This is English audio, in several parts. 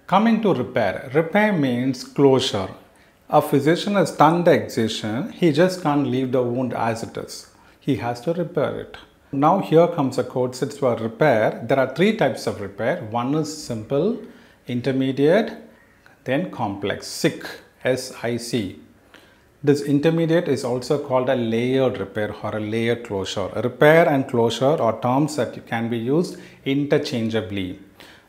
Coming to repair. Repair means closure. A physician has done the excision, he just can't leave the wound as it is. He has to repair it. Now here comes a code set for repair. There are three types of repair. One is simple, intermediate, then complex, SIC, S-I-C. This intermediate is also called a layered repair or a layered closure. Repair and closure are terms that can be used interchangeably.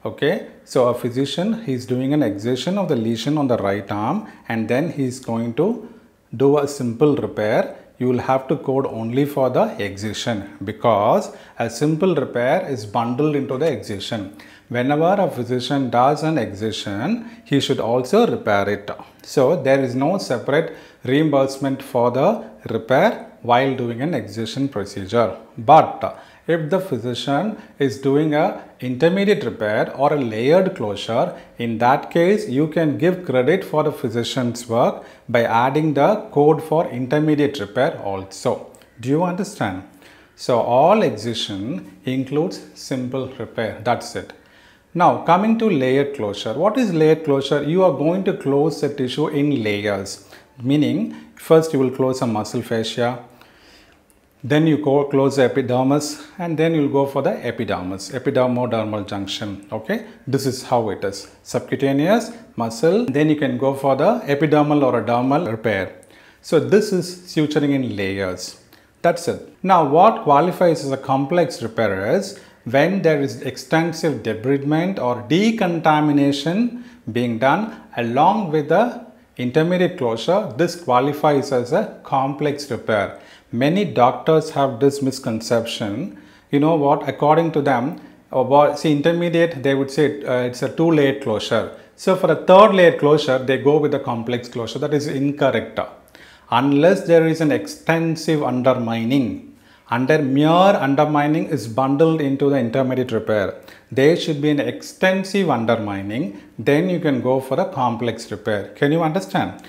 Okay, so a physician, he is doing an excision of the lesion on the right arm and then he is going to do a simple repair. You will have to code only for the excision because a simple repair is bundled into the excision. Whenever a physician does an excision, he should also repair it. So there is no separate reimbursement for the repair while doing an excision procedure. But if the physician is doing a intermediate repair or a layered closure, in that case you can give credit for the physician's work by adding the code for intermediate repair also. Do you understand? So all excision includes simple repair. That's it. Now coming to layered closure. What is layered closure? You are going to close the tissue in layers. Meaning first you will close a muscle fascia. Then you go close the epidermis and then you'll go for the epidermis, epidermodermal junction. Okay, this is how it is. Subcutaneous, muscle, then you can go for the epidermal or a dermal repair. So this is suturing in layers. That's it. Now what qualifies as a complex repair is when there is extensive debridement or decontamination being done along with the intermediate closure. This qualifies as a complex repair. Many doctors have this misconception. You know what? According to them, intermediate, they would say it's a two-layered closure. So for a third layer closure, they go with a complex closure. That is incorrect. Unless there is an extensive undermining. Mere undermining is bundled into the intermediate repair. There should be an extensive undermining. Then you can go for a complex repair. Can you understand?